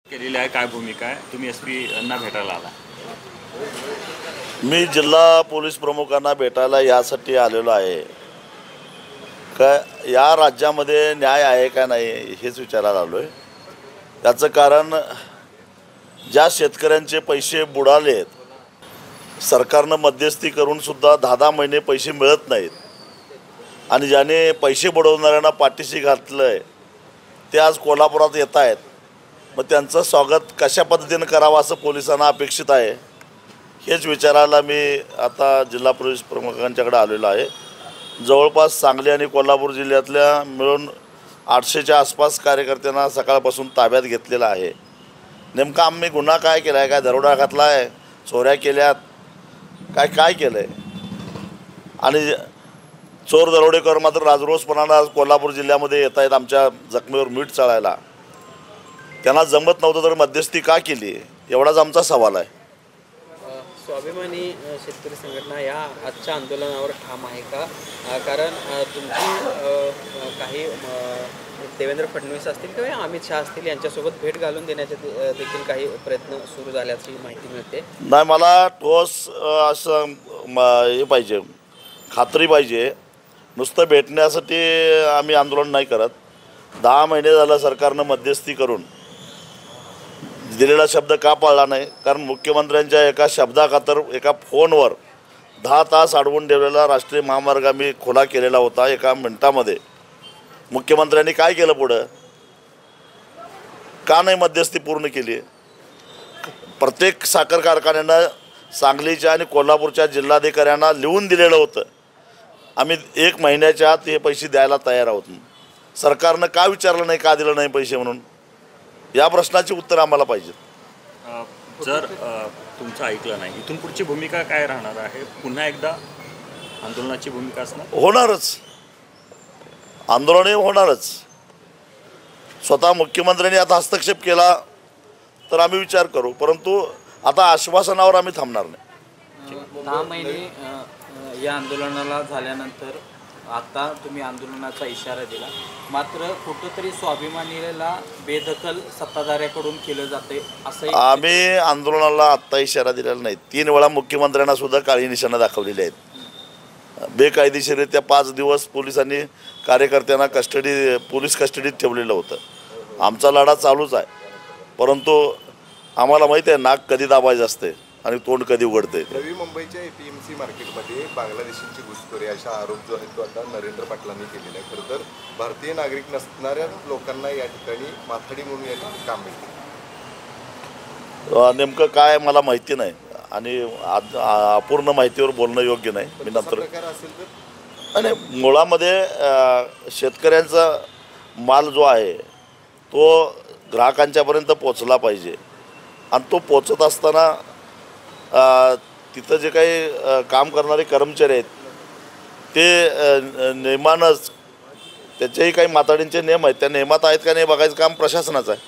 केलेली आहे, काय भूमिका आहे? तुम्ही एसपी यांना भेटायला आला? मी जिल्हा पोलीस प्रमुखांना भेटायला यासाठी आलेलो आहे का या राज्यामध्ये न्याय आहे का नाही हेच विचारायला आलो आहे। त्याचं कारण ज्या शेतकऱ्यांचे पैसे बुडालेत, सरकारनं मध्यस्थी करून सुद्धा 10-10 महिने पैसे मिळत नाहीत आणि ज्याने पैसे बुडवणाऱ्यांना पाठीशी घातलं आहे ते आज कोल्हापुरात येत आहेत। मग त्यांचं स्वागत कशा पद्धतीनं करावं असं पोलिसांना अपेक्षित आहे, हेच विचारायला मी आता जिल्हा पोलीस प्रमुखांच्याकडे आलेलो आहे। जवळपास सांगली आणि कोल्हापूर जिल्ह्यातल्या मिळून 800च्या आसपास कार्यकर्त्यांना सकाळपासून ताब्यात घेतलेला आहे। नेमका आम्ही गुन्हा काय केला आहे? काय दरोडा घातला आहे? चोऱ्या केल्यात? काय केलं आहे? आणि चोर दरोडेकर मात्र राजरोसपणानं कोल्हापूर जिल्ह्यामध्ये येत आहेत आमच्या जखमीवर मीठ चढायला। त्यांना जमत नव्हतं तर मध्यस्थी का केली, एवढाच आमचा सवाल आहे। स्वाभिमानी शेतकरी संघटना या आजच्या आंदोलनावर ठाम आहे का? कारण तुमची काही देवेंद्र फडणवीस असतील किंवा अमित शहा असतील यांच्यासोबत भेट घालून देण्याचे देखील काही प्रयत्न सुरू झाल्याची माहिती मिळते। नाही, मला ठोस असं हे पाहिजे, खात्री पाहिजे। नुसतं भेटण्यासाठी आम्ही आंदोलन नाही करत। 10 महिने झालं सरकारनं मध्यस्थी करून दिलेला शब्द का पाळला नाही? कारण मुख्यमंत्र्यांच्या एका शब्दाखातर एका फोनवर 10 तास अडवून ठेवलेला राष्ट्रीय महामार्ग आम्ही खुला केलेला होता एका मिनिटामध्ये। मुख्यमंत्र्यांनी काय केलं पुढं? का नाही मध्यस्थी पूर्ण केली? प्रत्येक साखर कारखान्यांना सांगलीच्या आणि कोल्हापूरच्या जिल्हाधिकाऱ्यांना लिहून दिलेलं होतं आम्ही 1 महिन्याच्या आत हे पैसे द्यायला तयार आहोत। सरकारनं का विचारलं नाही, का दिलं नाही पैसे म्हणून? या प्रश्नाची उत्तर आम्हाला पाहिजे। जर तुमचं ऐकलं नाही, इथून पुढची भूमिका काय राहणार आहे? पुन्हा एकदा आंदोलनाची भूमिका असणार? होणारच, आंदोलन होणारच। स्वतः मुख्यमंत्र्यांनी आता हस्तक्षेप केला तर आम्ही विचार करू, परंतु आता आश्वासनावर आम्ही थांबणार नाही। 10 महिने या आंदोलनाला झाल्यानंतर आता तुम्ही आंदोलनाचा इशारा दिला, मात्र कुठंतरी स्वाभिमानीला बेदखल सत्ताधाऱ्याकडून केलं जाते असं आम्ही आंदोलनाला आत्ता इशारा दिलेला नाही। 3 वेळा मुख्यमंत्र्यांना सुद्धा काळी निशाणं दाखवलेली आहेत। बेकायदेशीररित्या 5 दिवस पोलिसांनी कार्यकर्त्यांना पोलीस कस्टडीत ठेवलेलं होतं। आमचा लढा चालूच आहे, परंतु आम्हाला माहिती आहे नाक कधी दाबायचं असते आणि तोंड कधी उघडते। नवी मुंबईच्या APMC मार्केटमध्ये बांगलादेशींची घुसखोरी अशा आरोप जो आहे तो आता नरेंद्र पाटलांनी केलेला आहे। खरं तर भारतीय नागरिक नसणाऱ्या लोकांना या ठिकाणी माथाडी म्हणून या ठिकाणी काम मिळते। नेमकं काय मला माहिती नाही आणि अपूर्ण माहितीवर बोलणं योग्य नाही। मी नंतर असेल तर आणि मुळामध्ये शेतकऱ्यांचा माल जो आहे तो ग्राहकांच्यापर्यंत पोचला पाहिजे आणि तो पोचत असताना तिथं जे काही काम करणारे कर्मचारी आहेत ते नियमानंच, त्याचेही काही माताडींचे नियम आहेत, त्या नियमात आहेत का नाही बघायचं काम प्रशासनाचं आहे।